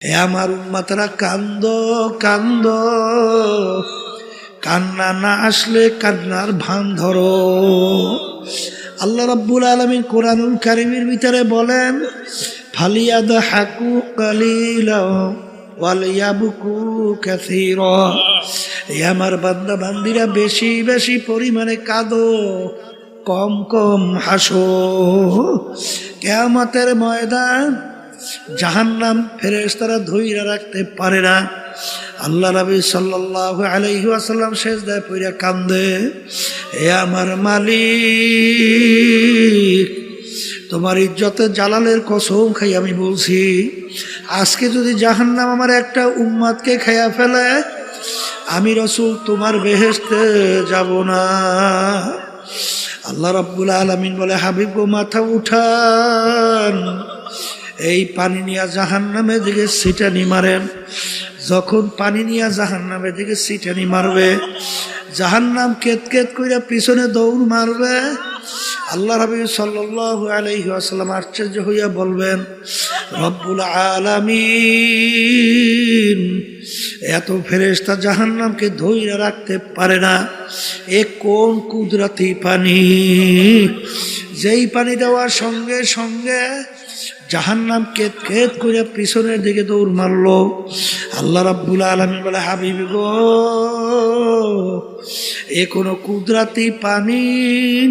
হে আমার উম্মতরা, কান্দো কান্দো, কান্না না আসলে কান্নার ভান ধরো। আল্লাহ রাব্বুল আলামিন কোরআনুল কারীমের ভিতরে বলেন, ফালিয়াদহাকু কালিলা ওয়ালিয়াবকু কাসীরা। হে আমার বান্দা বান্দিরা, বেশি বেশি পরিমাণে কাঁদো, কম কম হাসো। কিয়ামতের ময়দান জাহান্নাম ফেরেশতারা ধইরা রাখতে পারে না। আল্লাহ নবী সাল্লাল্লাহু আলাইহি ওয়াসাল্লাম সিজদায় পড়ে কান্দে, হে আমার মালিক, তোমার ইজ্জতের জালালের কসম খাই আমি বলছি, আজকে যদি জাহান্নাম আমার একটা উম্মতকে খাইয়া ফেলে, আমি রাসূল তোমার বেহেশতে যাব না। আল্লাহ রাব্বুল আলামিন বলে, হাবিব গো, মাথা উঠান, এই পানি নিয়ে জাহান্নামের দিকে ছিটানি মারেন। যখন পানি নিয়ে জাহান্নামের দিকে ছিটানি মারবে, জাহান্নাম কেত কেত কইরা পিছনে দৌড় মারবে। আল্লাহ রাব্বি সাল্লাল্লাহু আলাইহি ওয়াসাল্লাম আশ্চর্য হইয়া বলবেন, রব্বুল আলামিন, এত ফেরেশতা জাহান্নামকে ধইরা রাখতে পারে না, এ কোন কুদরতি পানি, যেই পানি দেওয়ার সঙ্গে সঙ্গে জাহান্নাম কেত কেত করে পিছনের দিকে দৌড় মারলো। আল্লাহ রাব্বুল আলামিন বলে, হাবিব গো, এ কোনো কুদরতি পানি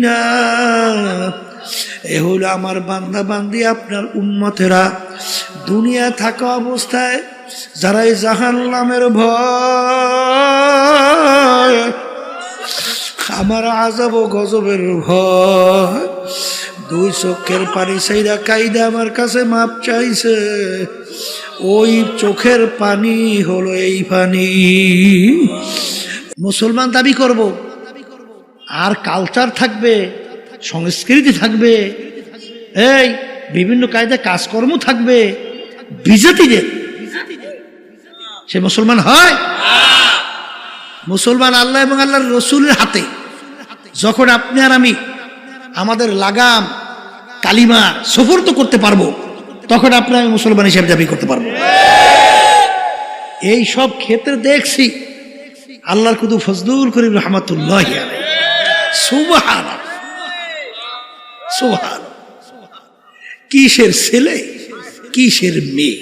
না, এ হলো আমার বান্দা বান্দি, আপনার উম্মতেরা। দুনিয়া থাকা অবস্থায় যারা এই জাহান্নামের ভয়, আমার আযাব ও গজবের ভয়, দুই চোখের পানি সাইরা কাইদা আমার কাছে মাপ চাইছে, ওই চোখের পানি হলো এই পানি। মুসলমান দাবি করব, আর কালচার থাকবে, সংস্কৃতি থাকবে, এই বিভিন্ন কায়দা কাজকর্ম থাকবে, বিজাতিদের, সে মুসলমান হয়? মুসলমান আল্লাহ এবং আল্লাহর রসুলের হাতে। যখন আপনি আর আমি আমাদের লাগাম কালিমা সফর তো করতে পারবো, তখন আপনি আমি মুসলমান হিসেবে দাবি করতে পারবো। এই সব ক্ষেত্রে দেখছি আল্লাহর কুতু ফজলুল করিম রহমাতুল্লাহি আলাইহি, সুবহানাল্লাহ সুবহানাল্লাহ, কিসের ছেলে কিসের মেয়ে,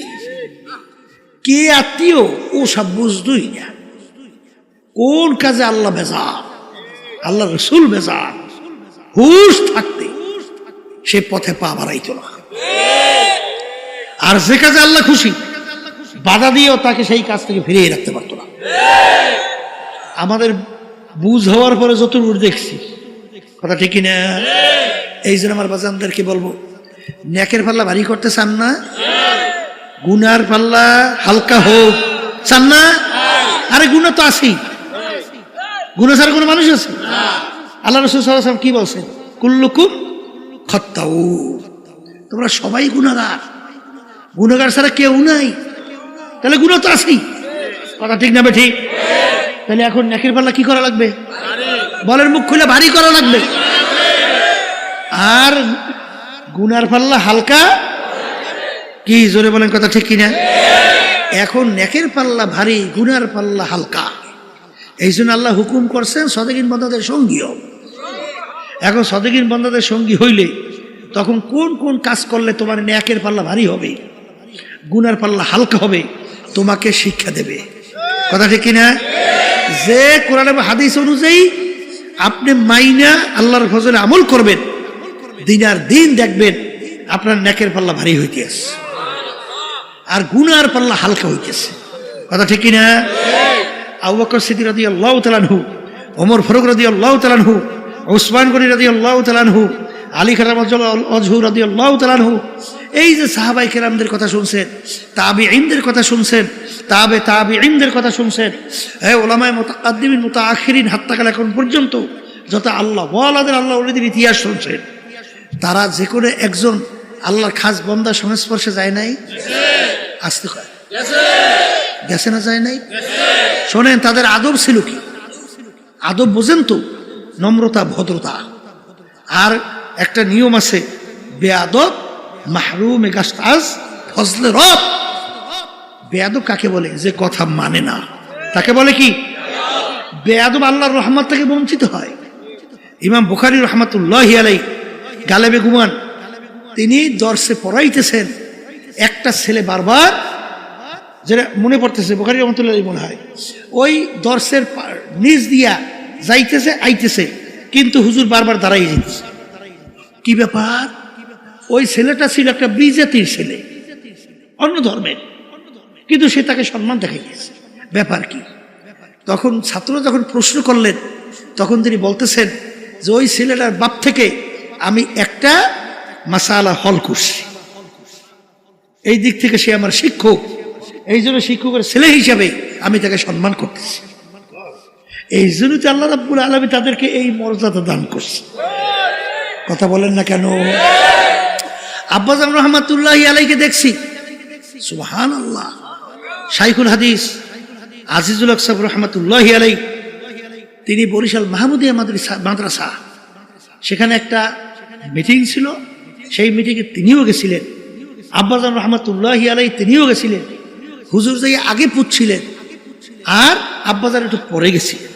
কে আত্মীয়, ও সব বুঝতই না। কোন কাজে আল্লাহ বেজার, আল্লাহ রসুল বেজার, হুশ থাকতে সে পথে পা বাড়াইত না। আর যে কাজে আল্লাহ খুশি, বাধা দিয়েও তাকে সেই কাজ থেকে ফিরিয়ে রাখতে পারত না। আমাদের বুঝ হওয়ার পরে যতটুকু দেখছি, কথা ঠিকই না? এই জন্য আমার বাজানদেরকে বলবো, নেকের পাল্লা ভারী করতে চান না? গুনার পাল্লা হালকা হোক চান না? আরে গুনাহ তো আছেই, গুনাহ ছাড়া কোনো মানুষ আছে? আল্লাহ রাসূল সাল্লাল্লাহু আলাইহি ওয়াসাল্লাম কি বলছেন? কুল্লুকুম খাত্তাউন, তোমরা সবাই গুনাহগার, গুনাহগার ছাড়া কেউ নাই। তাহলে গুনাহ তো আছেই, কথা ঠিক না বে ঠিক? তাহলে এখন নেকের পাল্লা কি করা লাগবে? বলের মুখ খুলে ভারী করা লাগবে। আর গুনার পাল্লা হালকা, কি জোরে বলেন, কথা ঠিক কিনা? এখন নেকের পাল্লা ভারী, গুনার পাল্লা হালকা। এই জন্য আল্লাহ হুকুম করছেন সাদিকিন বান্দাদের সঙ্গী হও। এখন সাদিকিন বান্দাদের সঙ্গী হইলে তখন কোন কোন কাজ করলে তোমার নেকের পাল্লা ভারী হবে, গুনার পাল্লা হালকা হবে, তোমাকে শিক্ষা দেবে, কথা ঠিক কিনা? যে কোরআন এবং হাদিস অনুযায়ী আপনি মাইনা আল্লাহর ফজলে আমল করবেন, দিনার দিন দেখবেন আপনার নেকের পাল্লা ভারী হইতেছে আর গুনার পাল্লা হালকা হইতেছে, কথা ঠিক কিনা? আবু বকর সিদ্দিক রাদিয়াল্লাহু তাআলা আনহু, ওমর ফারুক রাদিয়াল্লাহু তাআলা আনহু, উসমান গনি রাদিয়াল্লাহু তাআলা আনহু, আলী কারামাতুল্লাহ আজহু রাদিয়াল্লাহু তাআলা আনহু, এই যে সাহাবায়ে কেরামদের কথা শুনছেন, তাবিঈনদের কথা শুনছেন, তাবিঈনদের কথা শুনছেন, এই উলামায়ে মুতাকাদ্দিমিন মুতাআখিরিন হাত্তা কাল এখন পর্যন্ত যত আল্লাহ ওয়ালাদের আল্লাহ ওলিদের ইতিহাস শুনছেন, তারা যে কোনো একজন আল্লাহর খাস বান্দার সংস্পর্শে যায় নাই? আসতে কয় গেছে না, যায় নাই? শোনেন, তাদের আদব ছিল কি? আদব বোঝেন তো? নম্রতা, ভদ্রতা। আর একটা নিয়ম আছে, বেয়াদব মাহরুমে গাস্তাজ ফজলে রব, বেয়াদব কাকে বলে? যে কথা মানে না, তাকে বলে কি বেয়াদব। আল্লাহর রহমত থেকে বঞ্চিত হয়। ইমাম বুখারী রহমাতুল্লাহি আলাইহি গালেবে গুমান তিনি দর্শে পড়াইতেছেন, একটা ছেলে বারবার, যেটা মনে পড়তেছে বুখারী রহমাতুল্লাহি মনে হয়, ওই দর্শের নিচ দিয়া যাইতেছে আইতেছে, কিন্তু হুজুর বারবার দাঁড়াই যাইতেছে। কি ব্যাপার? ওই ছেলেটা ছিল একটা বিজাতির ছেলে, অন্য ধর্মের, কিন্তু সে তাকে সম্মান দেখাইতেছে, ব্যাপার কি? তখন ছাত্র যখন প্রশ্ন করলেন, তখন তিনি বলতেছেন যে ওই ছেলেটার বাপ থেকে আমি একটা মাসালা হল করছি, এই দিক থেকে সে আমার শিক্ষক, এই জন্য শিক্ষকের ছেলে হিসাবে আমি তাকে সম্মান করতেছি। এই জন্য তো আল্লাহ রাব্বুল আলামিন তাদেরকে এই মর্যাদা দান করছে। কথা বলেন না কেন? আব্বাজান রহমাতুল্লাহি আলাইহিকে দেখছি, সুবহানাল্লাহ, শাইখুল হাদিস আজিজুল হক সাহেব রহমাতুল্লাহি আলাইহি, তিনি বরিশাল মাহমুদিয়া মাদ্রাসা, সেখানে একটা মিটিং ছিল, সেই মিটিংয়ে তিনিও গেছিলেন। আব্বাজান রহমাতুল্লাহি আলাইহি তিনিও গেছিলেন। হুজুর যাই আগে পুচ্ছিলেন আর আব্বাজান একটু পরে গেছিলেন।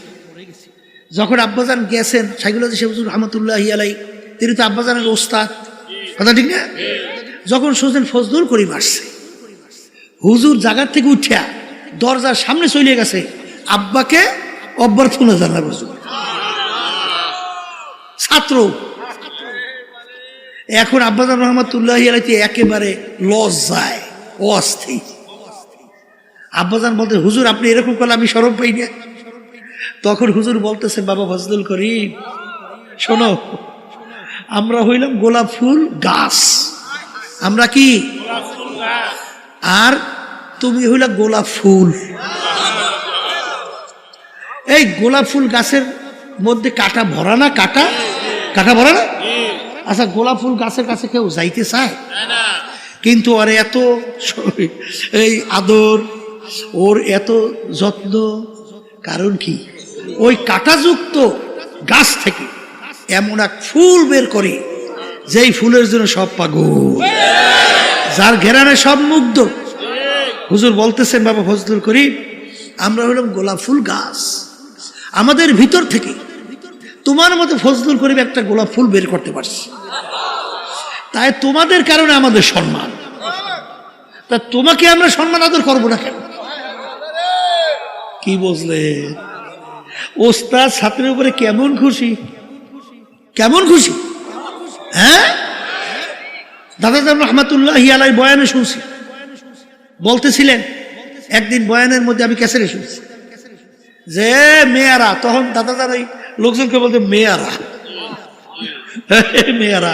যখন আব্বাজান গেছেন, শাইখুল হাদিস হুজুর রহমাতুল্লাহি আলাইহি, তিনি তো আব্বাজানের ওস্তাদ, কথা ঠিক না? যখন শুনছেন ফজলুল করিম আসছে, হুজুর জায়গার থেকে উঠিয়া দরজার সামনে চলে গেছে, আব্বাকে অভ্যর্থনা জানার হুজুর। ছাত্র এখন আব্বাজান রহমাতুল্লাহি আলাইহি একেবারে লজ্জায় অস্থির। আব্বাজান বলতে, হুজুর আপনি এরকম করলে আমি শরম পাই না। তখন হুজুর বলতেছে, বাবা ফজলুল করিম শোনো, আমরা হইলাম গোলাপ ফুল গাছ, আমরা কি, আর তুমি হইলা গোলাপ ফুল। এই গোলাপ ফুল গাছের মধ্যে কাটা ভরা না? কাটা কাটা ভরা না? আচ্ছা, গোলাপ ফুল গাছের কাছে কেউ যাইতে চায়? কিন্তু ওর এত এই আদর, ওর এত যত্ন, কারণ কি? ওই কাটাযুক্ত গাছ থেকে এমন এক ফুল বের করে, যেই ফুলের জন্য সব পাগল, যার ঘেরানে সব মুগ্ধ। হুজুর বলতেছেন, বাবা ফজলুল করিম, আমরা হলাম গোলাপ ফুল গাছ, আমাদের ভিতর থেকে তোমার মতো ফজলুল করিম একটা গোলাপ ফুল বের করতে পারছি, তাই তোমাদের কারণে আমাদের সম্মান, তা তোমাকে আমরা সম্মান আদর করবো না কেন? কি বুঝলে? ওস্তাদ ছাত্রের উপরে কেমন খুশি, কেমন খুশি! হ্যাঁ, দাদাজান রহমাতুল্লাহি আলাইহি বয়ানে শুনছি, বলতেছিলেন একদিন বয়ানের মধ্যে, আমি ক্যাসেটে শুনছি যে মেয়ারা, তখন দাদাজান ওই লোকজনকে বলতে মেয়ারা, মেয়ারা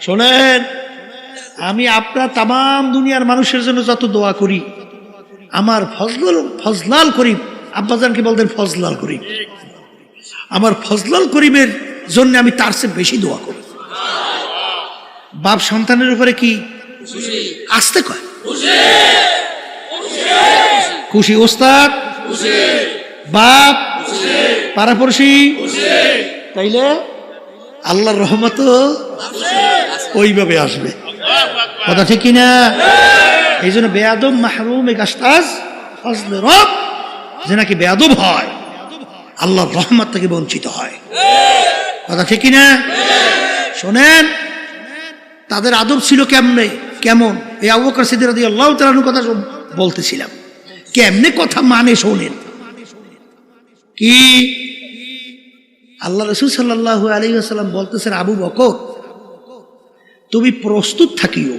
শোনেন, আমি আপনার তামাম দুনিয়ার মানুষের জন্য যত দোয়া করি, আমার ফজলাল করিম, আব্বাজানকে বলতেন ফজলাল করিম, আমার ফজলাল করিমের জন্য আমি তার চেয়ে বেশি দোয়া করি। বাপ সন্তানের উপরে কি আসতে কয়? খুশি ওস্তাদ, বাপ, পাড়াপড়শি, তাইলে আল্লাহর রহমত ওইভাবে আসবে। কথা ঠিক কিনা? এই জন্য বেয়াদব মাহরুম গাস্তাজ ফজলে রব, যে নাকি বেয়াদব হয় আল্লাহর রহমত থেকে বঞ্চিত হয়। কথা ঠিক কিনা? শোনেন, তাদের আদব ছিল কেমনে, কেমন? এই আবু বকর সিদ্দিক রাদিয়াল্লাহু তাআলার কথা বলতেছিলাম, কেমনে কথা মানে শোনেন। কি আল্লাহ রাসূল সাল্লাল্লাহু আলাইহি ওয়াসাল্লাম বলতেছেন, আবু বকর তুমি প্রস্তুত থাকিও,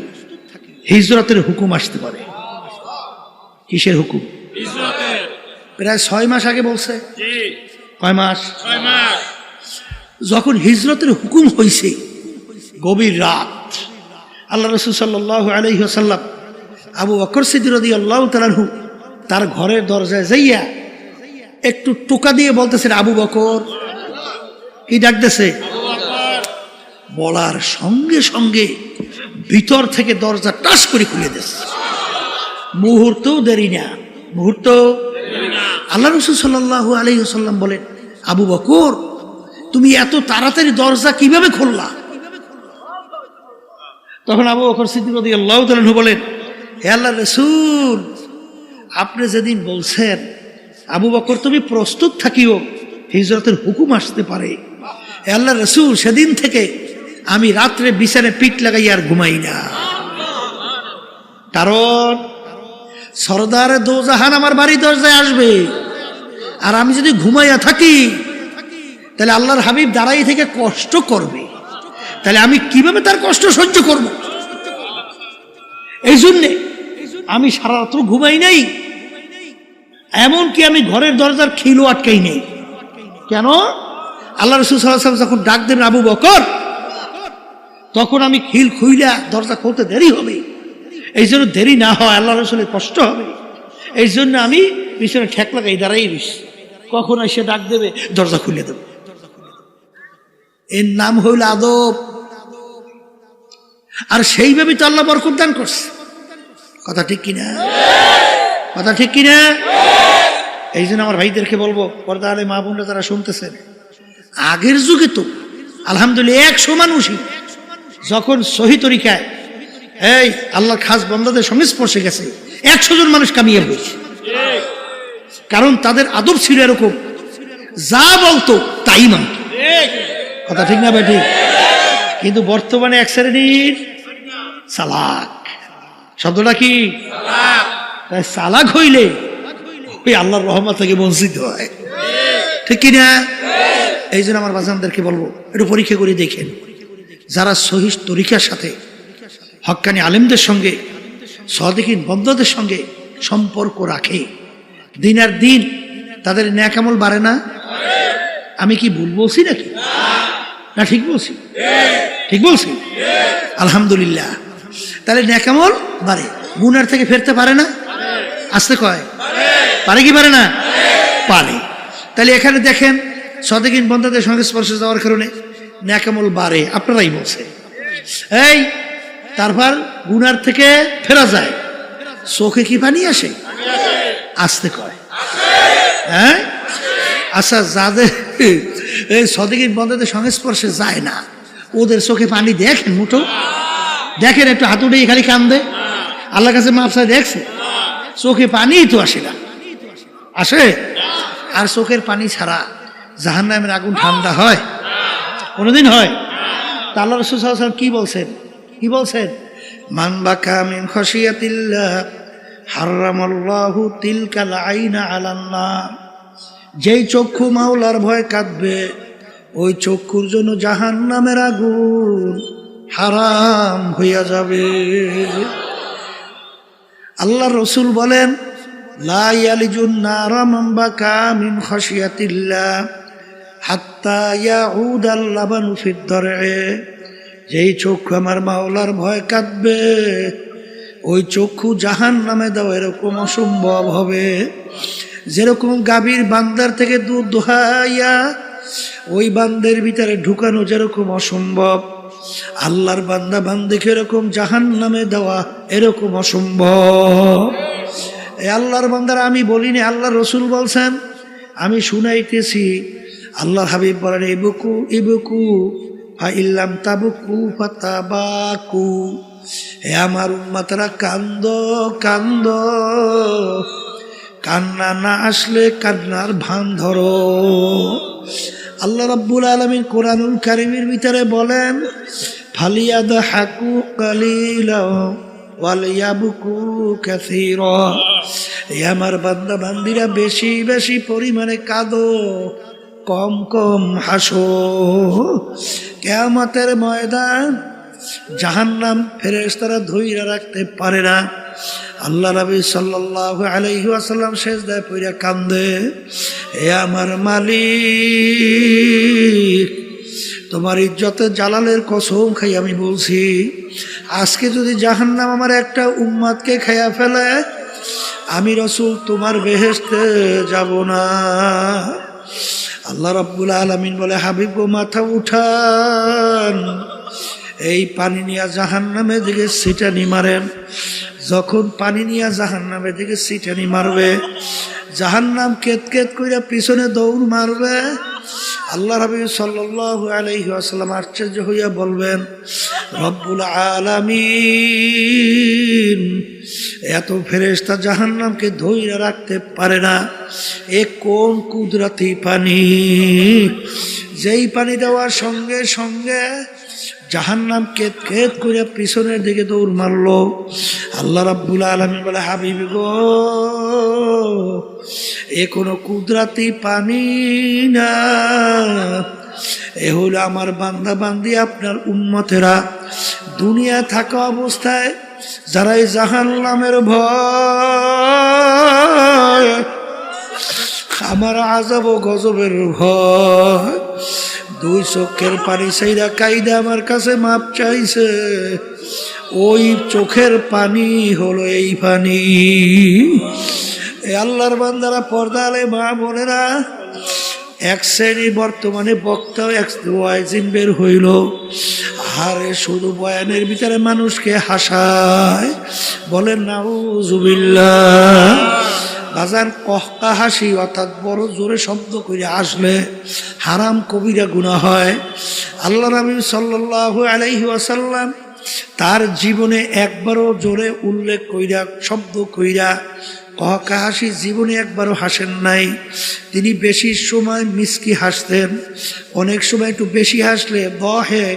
হিজরতের হুকুম আসতে পারে। কিসের হুকুম? প্রায় 6 মাস আগে বলছে। কয় মাস? 6 মাস। যখন হিজরতের হুকুম হয়েছে, গভীর রাত, আল্লাহ রাসূল সাল্লাল্লাহু আলাইহি ওয়াসাল্লাম আবু বকর সিদ্দিক রাদিয়াল্লাহু তাআলা তার ঘরের দরজায় যাইয়া একটু টোকা দিয়ে বলতেছেন, আবু বকর। কি ডাকতেছে? বলার সঙ্গে সঙ্গে ভিতর থেকে দরজা টাস করে খুলে দিচ্ছে। মুহূর্তও দেরি না, মুহূর্ত। আল্লাহ রাসূল সাল্লাল্লাহু আলাইহি ওয়াসাল্লাম বলেন, আবু বকর তুমি এত তাড়াতাড়ি দরজা কিভাবে খুললা? তখন আবু বকর সিদ্দিক রাদিয়াল্লাহু তাআলা বলেন, হে আল্লাহর রাসূল, আপনি যেদিন বলছেন আবু বকর তুমি প্রস্তুত থাকিও, হিজরতের হুকুম আসতে পারে, আল্লাহ রাসূল সেদিন থেকে আমি রাত্রে বিছানায় পিঠ লাগাই আর ঘুমাই না। কারণ সরদারে দোজাহান আমার বাড়ি দরজায় আসবে, আর আমি যদি ঘুমাইয়া থাকি তাহলে আল্লাহর হাবিব দাঁড়াই থেকে কষ্ট করবে, তাহলে আমি কিভাবে তার কষ্ট সহ্য করব? এই জন্যে আমি সারা রাত্র ঘুমাই নাই, এমনকি আমি ঘরের দরজার খিলও আটকাই নেই। কেন? আল্লাহ রাসূল সাল্লাল্লাহু আলাইহি ওয়াসাল্লাম যখন ডাক দেন আবু বকর, তখন আমি খিল খুইলা দরজা খুলতে দেরি হবে, এই জন্য দেরি না হয়, আল্লাহ রাসূলের কষ্ট হবে, এই জন্য আমি পিছনে ঠেক লাগাই দাঁড়াই রইছি, কখন এসে ডাক দেবে দরজা খুলে দেব। এর নাম হইল আদব। আর সেইভাবে তো আল্লাহ বরকত দান করছে। কথা ঠিক কিনা? কথা ঠিক কিনা? এই জন্য আমার ভাইদেরকে বলবো, পর্দা আলে মা বোনরা যারা শুনতেছেন, আগের যুগে তো আলহামদুলিল্লাহ 100 মানুষই যখন সহি তরিকায় এই আল্লাহর খাস বান্দাদের সংস্পর্শে গেছে, 100 জন মানুষ কামিয়ে হয়েছে। কারণ তাদের আদব ছিল এরকম, যা বলতো তাই মানত। কথা ঠিক না বেঠিক? কিন্তু বর্তমানে এক শ্রেণীর চালাক, শব্দটা কি? চালাক হইলে ওই আল্লাহর রহমত থেকে বঞ্চিত হয়, ঠিক কিনা? এই জন্য আমার বাজানদেরকে বলবো, একটু পরীক্ষা করে দেখেন, যারা সহিহ তরিকার সাথে হক্কানি আলেমদের সঙ্গে সাদিকিন বন্ধুদের সঙ্গে সম্পর্ক রাখে, দিনার দিন তাদের নেক আমল বাড়ে না? আমি কি ভুল বলছি নাকি? না ঠিক বলছি? ঠিক বলছি? আলহামদুলিল্লাহ। তাহলে নেক আমল বাড়ে, গুনার থেকে ফিরতে পারে না? আসতে কয় পারে কি পারে না? পারে। তাহলে এখানে দেখেন সাদিকিন বন্ধুদের সংস্পর্শে যাওয়ার কারণে নেক আমল বাড়ে, আপনারাই বলছে। এই তারপর গুনার থেকে ফেরা যায়, চোখে কি পানি আসে? আসতে কয় হ্যাঁ। আচ্ছা, যাদের এই সাদিকিন বন্ধুদের সংস্পর্শে যায় না, ওদের চোখে পানি দেখেন? মুঠো দেখেন, একটু হাত উঠে খালি কান্দে, আল্লাহর কাছে মাপ চায়, দেখছে? চোখে পানি তো আসে না, আসে? আর চোখের পানি ছাড়া জাহান্নামের আগুন ঠান্ডা হয়? কোনোদিন হয়? তা আল্লাহ রাসূল সাল্লাল্লাহু আলাইহি ওয়াসাল্লাম কি বলছেন? কি বলছেন? মান বাকা মিন খাশিয়াতিল্লাহ হারামাল্লাহু তিলকাল আইনা আলান নার। যেই চক্ষু মাওলার ভয় কাঁদবে, ওই চক্ষুর জন্য জাহান্নামের আগুন হারাম হইয়া যাবে। আল্লাহ রাসূল বলেন, লা ইয়ালিজুন নারা মান বাকা মিন খাশিয়াতিল্লাহ হাত্তা ইয়াউদাল লাবানু ফিদ দারএ। যেই চক্ষু আমার মাওলার ভয় কাঁদবে, ওই চক্ষু জাহান্নামে দেওয়া এরকম অসম্ভব হবে। যেরকম গাভীর বান্দার থেকে দুধ দোহাইয়া ওই বান্দের ভিতরে ঢুকানো যেরকম অসম্ভব, আল্লাহর বান্দা বান্দিকে এরকম জাহান্নামে দেওয়া এরকম অসম্ভব। এই আল্লাহর বান্দারা আমি বলিনি, আল্লাহ রসুল বলছেন, আমি শুনাইতেছি। আল্লাহর হাবিব বলেন, ইবকু ইবকু ফা ইল্লাম তাবকু ফাতাবাকু। হে আমার উম্মতরা, কান্দ কান্দ, কান্না না আসলে কান্নার ভান ধরো। আল্লাহ রাব্বুল আলামিন কোরআনুল কারীমের ভিতরে বলেন, ফালিয়াদহাকু কালিলা ওয়ালিয়াবকু কাসীরা। হে আমার বান্দা বান্দিরা, বেশি বেশি পরিমাণে কাঁদো, কম কম হাসো। কিয়ামতের ময়দান জাহান্নাম ফেরেশতারা ধইরা রাখতে পারে না। আল্লাহ নবী সাল্লাল্লাহু আলাইহি ওয়াসাল্লাম সিজদায় পড়ে কান্দে, হে আমার মালিক, তোমার ইজ্জতে জালালের কসম খাই আমি বলছি, আজকে যদি জাহান্নাম আমার একটা উম্মতকে খাইয়া ফেলে, আমি রাসূল তোমার বেহেশতে যাব না। আল্লাহ রাব্বুল আলামিন বলে, হাবিব গো, মাথা উঠান, এই পানি নিয়ে জাহান্নামের দিকে ছিটানি মারেন। যখন পানি নিয়ে জাহান্নামের দিকে ছিটানি মারবে, জাহান্নাম কেত কেত কইরা পিছনে দৌড় মারবে, আল্লাহ রাব্বি সাল্লাল্লাহু আলাইহি ওয়াসাল্লাম আশ্চর্য হইয়া বলবেন, রব্বুল আলামিন এত ফেরেশতা জাহান্নামকে ধইরা রাখতে পারে না, এ কোন কুদরতি পানি, যেই পানি দেওয়ার সঙ্গে সঙ্গে জাহান্নাম কেত কেত করে পিছনের দিকে দৌড় মারলো। আল্লাহ রাব্বুল আলামিন বলে, হাবিব গো, এ কোনো কুদরতি পানি না, এ হলো আমার বান্দা বান্দি, আপনার উম্মতেরা দুনিয়া থাকা অবস্থায় যারা এই জাহান্নামের ভয়, আমার আযাব ও গজবের ভয়, দুই চোখের পানি সেইরা কাইদা আমার কাছে মাপ চাইছে, ওই চোখের পানি হলো এই পানি। এই আল্লাহর বান্দারা, পর্দা আলে মা বোনেরা, এক শ্রেণী বর্তমানে বক্তাও এক ওয়াইজিন বের হইল, আরে শুধু বয়ানের ভিতরে মানুষকে হাসায়, বলেন নাউজুবিল্লাহ। বাজান কহকা হাসি অর্থাৎ বড় জোরে শব্দ করে আসলে হারাম কবিরা গুনাহ হয়। আল্লাহ নবী সাল্লাল্লাহু আলাইহি ওয়াসাল্লাম তার জীবনে একবারও জোরে উল্লেখ কইরা শব্দ কইরা কহকা হাসি জীবনে একবারও হাসেন নাই। তিনি বেশি সময় মিসকি হাসতেন, অনেক সময় একটু বেশি হাসলে বহে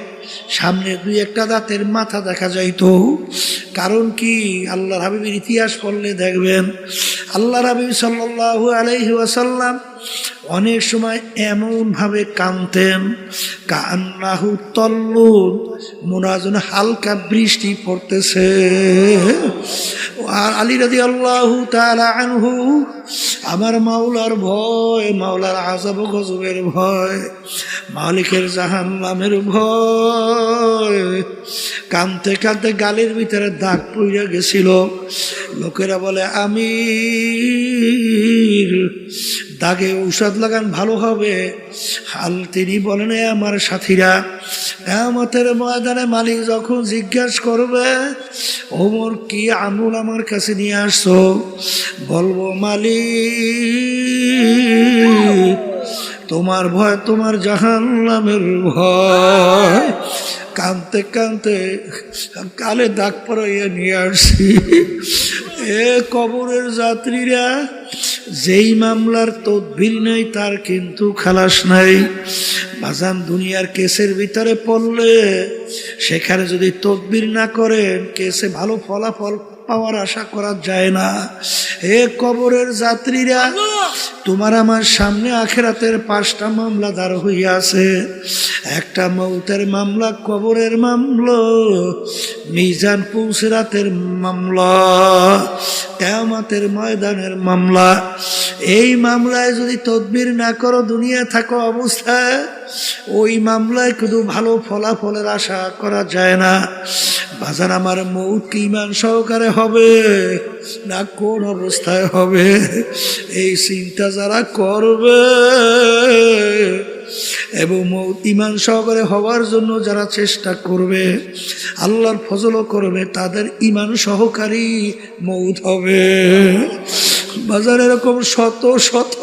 সামনে দুই একটা দাঁতের মাথা দেখা যাইত। কারণ কি, আল্লাহর হাবিবের ইতিহাস পড়লে দেখবেন আল্লাহর হাবিব সাল্লাল্লাহু আলাইহি ওয়াসাল্লাম অনেক সময় এমনভাবে কাঁদতেন, কান্নাহু তল্লুন, মনে হয় যেন হালকা বৃষ্টি পড়তেছে। আর আলী রাদিয়াল্লাহু তাআলা আনহু, আমার মাওলার ভয়, মাওলার আযাব ও গজবের ভয়, মালিকের জাহান্নামের ভয়, কাঁদতে কাঁদতে গালের ভিতরে দাগ পড়ে গেছিল। লোকেরা বলে, আমির দাগে ঔষধ লাগান ভালো হবে। হাল তিনি বলেন, আমার সাথীরা, কিয়ামতের ময়দানে মালিক যখন জিজ্ঞাসা করবে, ওমর কি আমল আমার কাছে নিয়ে আসছো, বলবো মালিক তোমার ভয়, তোমার জাহান্নামের ভয়। কাঁদতে কাঁদতে কালে দাগ পরাইয়া নিয়ে আসছি। এ কবরের যাত্রীরা, যেই মামলার তদবির নাই তার কিন্তু খালাস নাই। বাজান দুনিয়ার কেসের ভিতরে পড়লে সেখানে যদি তদবির না করেন, কেসে ভালো ফলাফল পাওয়ার আশা করা যায় না। হে কবরের যাত্রীরা, তোমার আমার সামনে আখিরাতের 5টা মামলা দাঁড় হইয়া আছে। একটা মৌতের মামলা, কবরের মামলা, মিজান পুলসিরাতের মামলা, কিয়ামতের ময়দানের মামলা। এই মামলায় যদি তদবির না করো দুনিয়া থাকা অবস্থায়, ওই মামলায় শুধু ভালো ফলাফলের আশা করা যায় না। বাজার আমার মৌত কি ঈমান সহকারে হবে না কোন অবস্থায় হবে, এই চিন্তা যারা করবে এবং মৌত ঈমান সহকারে হওয়ার জন্য যারা চেষ্টা করবে, আল্লাহর ফজলও করবে, তাদের ঈমান সহকারী মৌত হবে। বাজার এরকম শত শত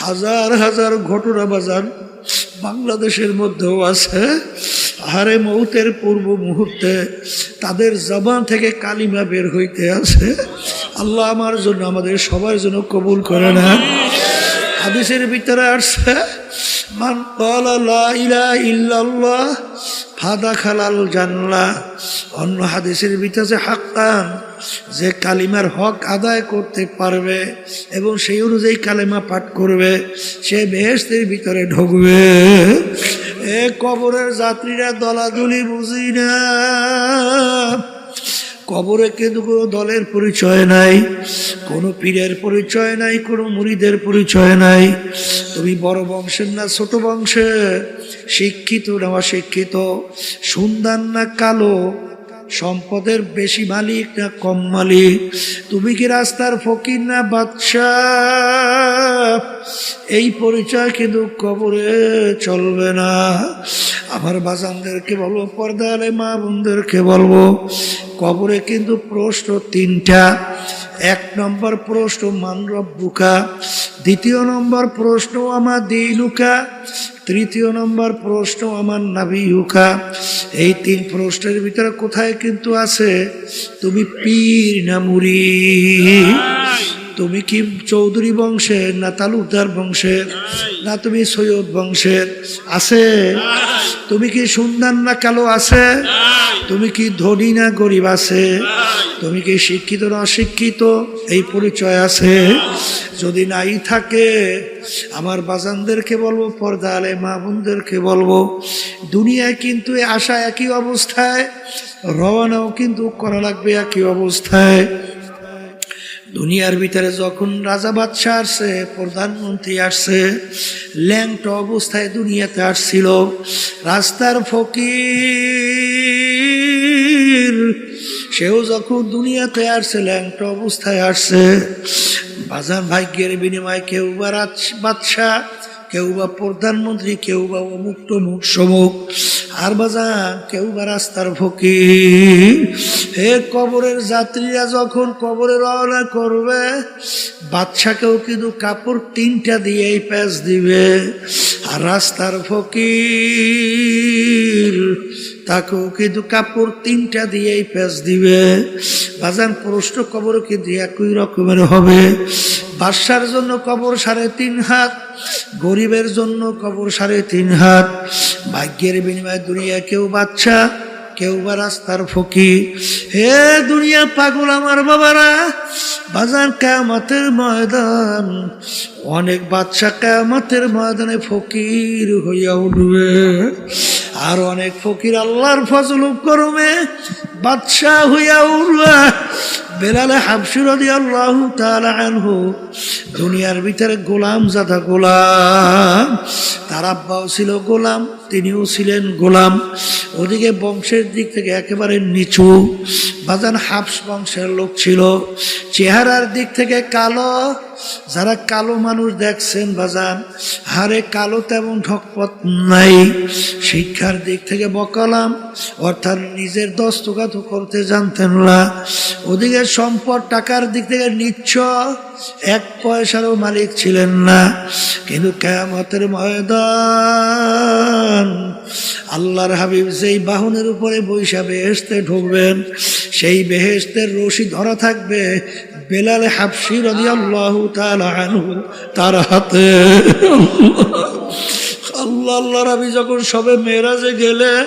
হাজার হাজার ঘটনা বাজার বাংলাদেশের মধ্যেও আছে। আরে মৌতের পূর্ব মুহূর্তে তাদের জবান থেকে কালিমা বের হইতে আছে। আল্লাহ আমার জন্য, আমাদের সবার জন্য কবুল করে না। হাদিসের ভিতরে আসছে, মান ক্বালা লা ইলাহা ইল্লাল্লাহ ফাদাখালাল জান্নাহ। অন্য হাদিসের ভিতরে হাক্কান, যে কালিমার হক আদায় করতে পারবে এবং সেই অনুযায়ী কালিমা পাঠ করবে, সে বেহেশতের ভিতরে ঢুকবে। এ কবরের যাত্রীরা দলাদলি বুঝি না। কবরে কিন্তু কোনো দলের পরিচয় নাই, কোনো পীরের পরিচয় নাই, কোনো মুরিদের পরিচয় নাই। তুমি বড় বংশের না ছোট বংশের, শিক্ষিত না অশিক্ষিত, সুন্দর না কালো, সম্পদের বেশি মালিক না কম মালিক, তুমি কি রাস্তার ফকির না বাদশাহ, এই পরিচয় কিন্তু কবরে চলবে না। আমার বাজানদেরকে বলবো, পর্দারে মা বোনদেরকে বলবো, কবরে কিন্তু প্রশ্ন তিনটা। 1 নম্বর প্রশ্ন মান রব্বুকা, 2 নম্বর প্রশ্ন আমার দীনুকা, 3 নম্বর প্রশ্ন আমার নাবিয়ুকা। এই 3 প্রশ্নের ভিতরে কোথায় কিন্তু আছে তুমি পীর না মুরিদ, তুমি কি চৌধুরী বংশের না তালুকদার বংশের, না তুমি সৈয়দ বংশের, আছে? তুমি কি সুন্দর না কালো, আছে? তুমি কি ধনী না গরিব, আছে? তুমি কি শিক্ষিত না অশিক্ষিত, এই পরিচয় আছে? যদি নাই থাকে, আমার বাজানদেরকে বলবো, পর্দা আলে মা বোনদেরকে বলবো, দুনিয়ায় কিন্তু আসা একই অবস্থায়, রওনাও কিন্তু করা লাগবে একই অবস্থায়। দুনিয়ার ভিতরে যখন রাজা বাদশাহ আসছে, প্রধানমন্ত্রী আসছে, ল্যাংটা অবস্থায় দুনিয়াতে আসছিল। রাস্তার ফকির সেও যখন দুনিয়াতে আসছে, ল্যাংটা অবস্থায় আসছে। বাজার ভাগ্যের বিনিময়ে কেউ বা বাদশাহ, কেউ বা প্রধানমন্ত্রী, কেউ বা অমুক তমুক সমুক, আর বাজান কেউ বা রাস্তার ফকির। হে কবরের যাত্রীরা যখন কবরে রওনা করবে, বাদশাকেও কিন্তু কাপড় 3টা দিয়েই প্যাঁচ দিবে, আর রাস্তার ফকির তাকেও কিন্তু কাপড় 3টা দিয়েই প্যাঁচ দিবে। বাজান প্রশ্ন কবরও কিন্তু একই রকমের হবে। বাদশার জন্য কবর 3.5 হাত, গরিবের জন্য কবর 3.5 হাত। ভাগ্যের বিনিময়ে দুনিয়া কেউ বাদশা, কেউ বা রাস্তার ফকির। হে দুনিয়া পাগল আমার বাবারা, বাজার কিয়ামতের ময়দান, অনেক বাদশা কিয়ামতের ময়দানে ফকির হইয়া উঠবে, আর অনেক ফকির আল্লাহর ফজল করমে বাদশা হইয়া উঠবে। বেলাল হাবশী রাদিয়াল্লাহু তাআলা আনহু দুনিয়ার ভিতরে গোলাম জাদা গোলাম, তার আব্বাও ছিল গোলাম, তিনিও ছিলেন গোলাম। ওদিকে বংশের দিক থেকে একেবারে নিচু, বাজান হাবশ বংশের লোক ছিল। চেহারার দিক থেকে কালো, যারা কালো মানুষ দেখছেন বাজান, হারে কালো তেমন ঢকপথ নাই। শিক্ষার দিক থেকে বকালাম, অর্থাৎ নিজের দস্তখত করতে জানতেন না। ওদিকে সম্পদ টাকার দিক থেকে নিচ্ছ, 1 পয়সারও মালিক ছিলেন না। কিন্তু কিয়ামতের ময়দান, আল্লাহর হাবিব যেই বাহনের উপরে বৈশা বেহেশতে ঢুকবেন, সেই বেহেশতের রশি ধরা থাকবে বেলাল হাবশী রাদিয়াল্লাহু তাআলা আনহু তার হাতে। আল্লাহর হাবিব যখন সবে মেরাজে গেলেন,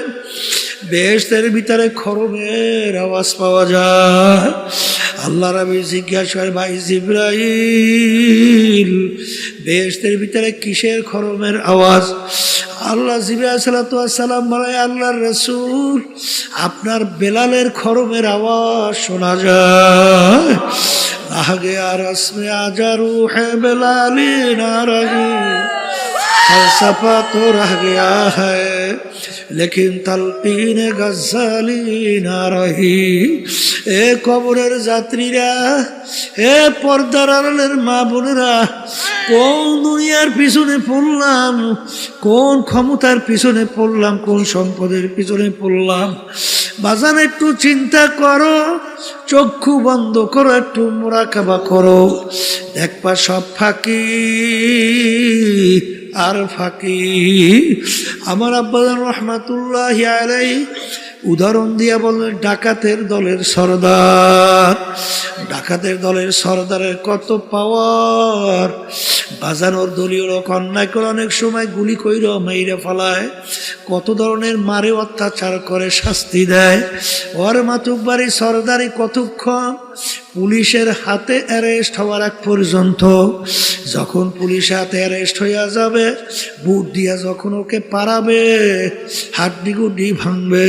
বেহেশতের ভিতরে খরমের আওয়াজ পাওয়া যায়। আল্লাহ রাবি জিজ্ঞাসা করে, ভাই জিবরাইল, বেহেশতের ভিতরে কিসের খরমের আওয়াজ? আল্লাহ জিবরাইল সাল্লাল্লাহু আলাইহি সাল্লাম বলে, আল্লাহর রাসূল, আপনার বেলালের খরমের আওয়াজ শোনা যায়। আগে আর আসমে আজা রূহে বেলালি না রহি, फलसफा तो रह गया है लेकिन तलकीन गज़ाली ना रही। ए কবরের যাত্রীরা, এ পর্দার আড়ালের মা বোনেরা, কোন দুনিয়ার পিছনে পড়লাম, কোন ক্ষমতার পিছনে পড়লাম, কোন সম্পদের পিছনে পড়লাম? বাজান একটু চিন্তা করো, চক্ষু বন্ধ করো, একটু মুরাকাবা করো, দেখবা সব ফাঁকি আর ফাঁকি। আমার আব্বাজান রহমাতুল্লাহি আলাইহি উদাহরণ দিয়া বললেন, ডাকাতের দলের সরদার, ডাকাতের দলের সরদারের কত পাওয়ার। বাজানোর দলীয় লোক অন্যায় করে অনেক সময় গুলি কইর মাইরে ফেলায়, কত ধরনের মারে অত্যাচার করে শাস্তি দেয়। ওর মাতুব্বারি সরদারি কতক্ষণ? পুলিশের হাতে অ্যারেস্ট হওয়ার আগ পর্যন্ত। যখন পুলিশের হাতে অ্যারেস্ট হইয়া যাবে, বুট দিয়া যখন ওকে পারাবে, হাড্ডি গুড্ডি ভাঙবে,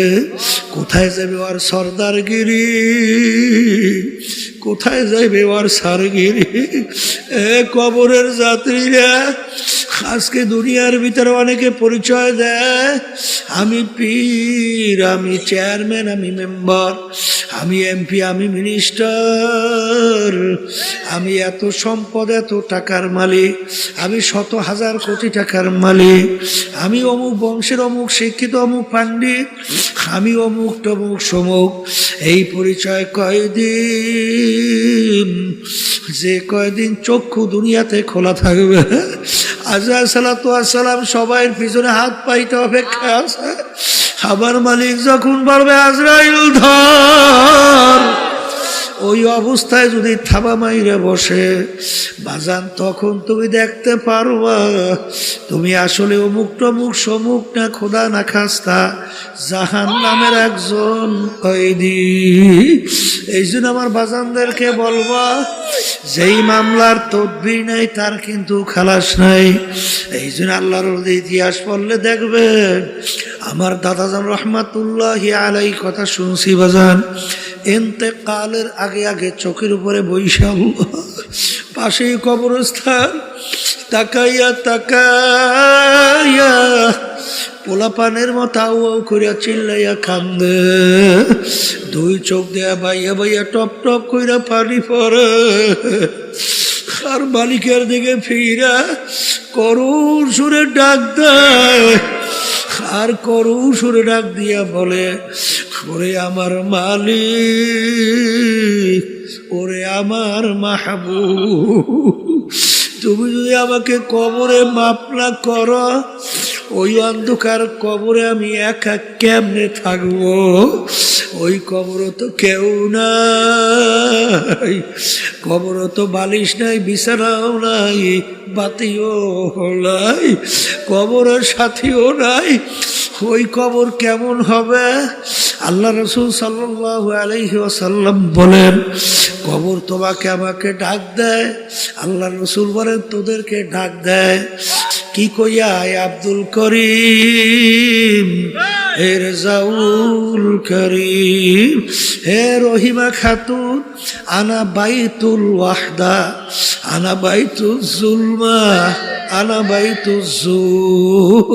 কোথায় যাবে ওর সরদারগিরি, কোথায় যাবে ওর সারগিরি? এ কবরের যাত্রীরা, আজকে দুনিয়ার ভিতরে অনেকে পরিচয় দেয়, আমি পীর, আমি চেয়ারম্যান, আমি মেম্বার, আমি এমপি, আমি মিনিস্টার, আমি এত সম্পদ, এত টাকার মালিক, আমি শত হাজার কোটি টাকার মালিক, আমি অমুক বংশের অমুক শিক্ষিত, অমুক পাণ্ডিত, আমি অমুক টমুক সমুক। এই পরিচয় কয়দিন, যে কয়দিন চক্ষু দুনিয়াতে খোলা থাকবে, আজরাইল সালাতু ওয়াস সালাম সবাই পিছনে হাত পাইতে অপেক্ষা আছে। আমার মালিক যখন বলবে আজরাইল ধর, ওই অবস্থায় যদি থাবা মাইরে বসে বাজান, তখন তুমি দেখতে পারবা তুমি আসলে অমুক টমুক সমুক না, খোদা না খাস্তা জাহান্নামের একজন কয়েদি। এই জন্য আমার বাজানদেরকে বলবা, যেই মামলার তদবির নাই তার কিন্তু খালাস নাই। এই জন্য আল্লাহর ইতিহাস পড়লে দেখবেন, আমার দাদাজান রহমাতুল্লাহি আলাইহি কথা শুনছি বাজান, ইন্তেকালের আগে আগে চোখের উপরে বৈশাল, পাশেই কবরস্থান, তাকাইয়া তাকাইয়া পোলাপানের মতো আউ আউ করিয়া চিল্লাইয়া কান্দে, দুই চোখ দেয়া বাইয়া বাইয়া টপ টপ কইরা পানি পড়ে। আর মালিকের দিকে ফিরা করুণ সুরে ডাক দেয়, আর করুণ সুরে ডাক দিয়া বলে, ওরে আমার মালিক, ওরে আমার মাহবুব, তুমি যদি আমাকে কবরে মাপ না করো, ওই অন্ধকার কবরে আমি একা কেমনে থাকবো? ওই কবরও তো কেউ নাই, কবরও তো বালিশ নাই, বিছানাও নাই, বাতিও নাই, কবরের সাথীও নাই। ওই কবর কেমন হবে? আল্লাহ রসুল সাল্লাল্লাহু আলাইহি ওয়াসাল্লাম বলেন, কবর তোমাকে আমাকে ডাক দেয়। আল্লাহ রসুল বলেন, তোদেরকে ডাক দেয় কি কইয়া? আব্দুল করিম, হে রেজাউল করিম, হে রহিমা খাতুন, আনা বাইতুল ওয়াহদা, আনা বাইতুল জুলমা, আনা বাইতুল জুল,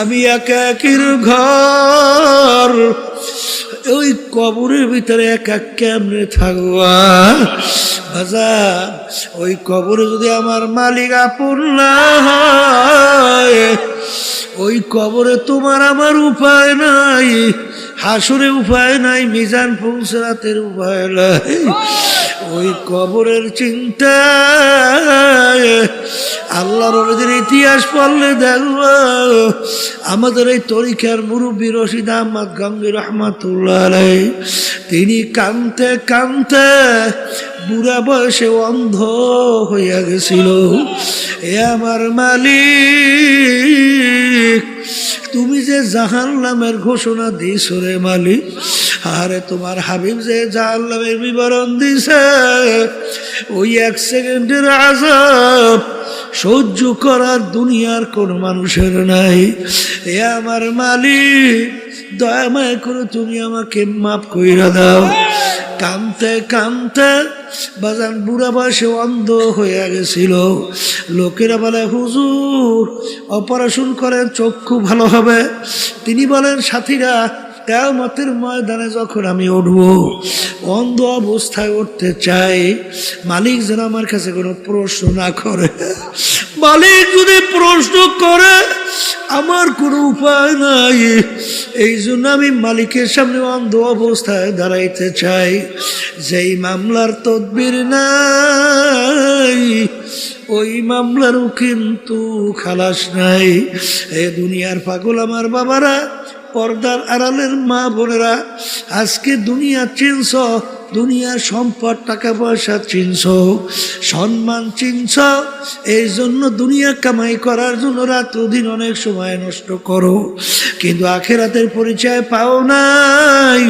আমি একা একির ঘর, ওই কবরের ভিতরে একা কেমনে থাকবা? বাজার, ওই কবরে যদি আমার মালিক আপন না হয়, ওই কবরে তোমার আমার উপায় নাই, হাসুরে উপায় নাই, মিজান ফুলসরাতের উপায় নাই। ওই কবরের চিন্তা আল্লাহর ওদের ইতিহাস পড়লে দেখবো, আমাদের এই তরিকার মুরব্বী রশিদ আহমদ গঙ্গি রহমাতুল্লাহ আলাইহি, তিনি কানতে কানতে বুড়া বয়সে অন্ধ হইয়া গেছিল। এ আমার মালিক, তুমি যে জাহান্নামের ঘোষণা দিছ রে মালিক, আরে তোমার হাবিব যে জাহান্নামের বিবরণ দিছে, ওই এক সেকেন্ডের আযাব সহ্য করার দুনিয়ার কোন মানুষের নাই। এ আমার মালিক, দয়াময় করে তুমি আমাকে মাফ কইরা দাও। কানতে কানতে বাজান বুড়া বয়সে অন্ধ হয়ে গেছিল। লোকেরা বলে, হুজুর অপারেশন করেন, চক্ষু ভালো হবে। তিনি বলেন, সাথীরা, কিয়ামতের ময়দানে যখন আমি উঠব, অন্ধ অবস্থায় উঠতে চাই, মালিক যেন আমার কাছে কোনো প্রশ্ন না করে। মালিক যদি প্রশ্ন করে আমার কোনো উপায় নাই, এই জন্য আমি মালিকের সামনে অন্ধ অবস্থায় দাঁড়াইতে চাই। যেই মামলার তদবির নাই, ওই মামলারও কিন্তু খালাস নাই। এ দুনিয়ার পাগল আমার বাবারা, পর্দার আড়ালের মা বোনেরা, আজকে দুনিয়া চিনছ, দুনিয়ার সম্পদ টাকা পয়সা চিনছ, সম্মান চিনছ, এই জন্য দুনিয়া কামাই করার জন্য রাত দিন অনেক সময় নষ্ট করো, কিন্তু আখিরাতের পরিচয় পাও নাই,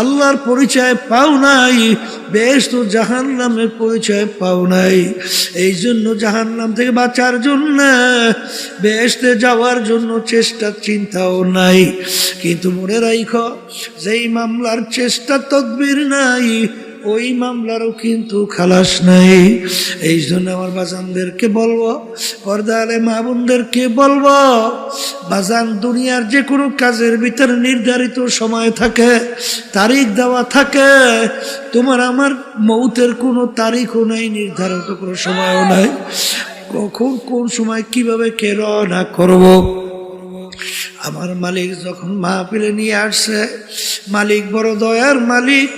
আল্লাহর পরিচয় পাও নাই, বেহেশত ও জাহান্নামের পরিচয় পাও নাই। এই জন্য জাহান্নাম থেকে বাঁচার জন্য, বেহেশতে যাওয়ার জন্য চেষ্টা চিন্তাও নাই। কিন্তু মনে রাখো, যেই মামলার চেষ্টা তদবির নাই, ওই মামলারও কিন্তু খালাস নাই। এই জন্য আমার বাজানদেরকে বলবো, পর্দারে মা বোনদেরকে বলবো, বাজান দুনিয়ার যে কোনো কাজের ভিতরে নির্ধারিত সময় থাকে, তারিখ দেওয়া থাকে। তোমার আমার মৌতের কোনো তারিখও নাই, নির্ধারিত কোনো সময়ও নাই। কখন কোন সময় কিভাবে কে রওনা করব। আমার মালিক যখন মাহফিলে নিয়ে আসছে, মালিক বড় দয়ার মালিক,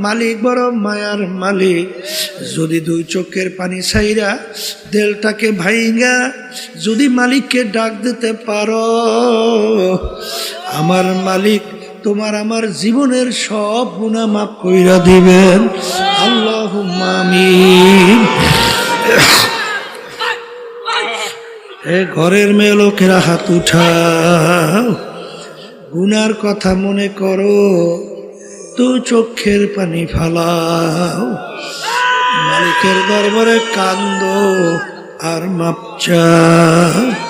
মালিক বড় মায়ার মালিক। যদি দুই চোখের পানি ছাইরা দেলটাকে ভাইঙ্গা যদি মালিককে ডাক দিতে পারো, আমার মালিক তোমার আমার জীবনের সব গুনাহ মাফ কইরা দিবেন। আল্লাহুম্মা আমিন। ঘরের মেয়ে লোকেরা হাত উঠাও, গুনার কথা মনে করো, তো চোখের পানি ফালাও, মালিকের দরবারে কান্দো আর মাপ চাও।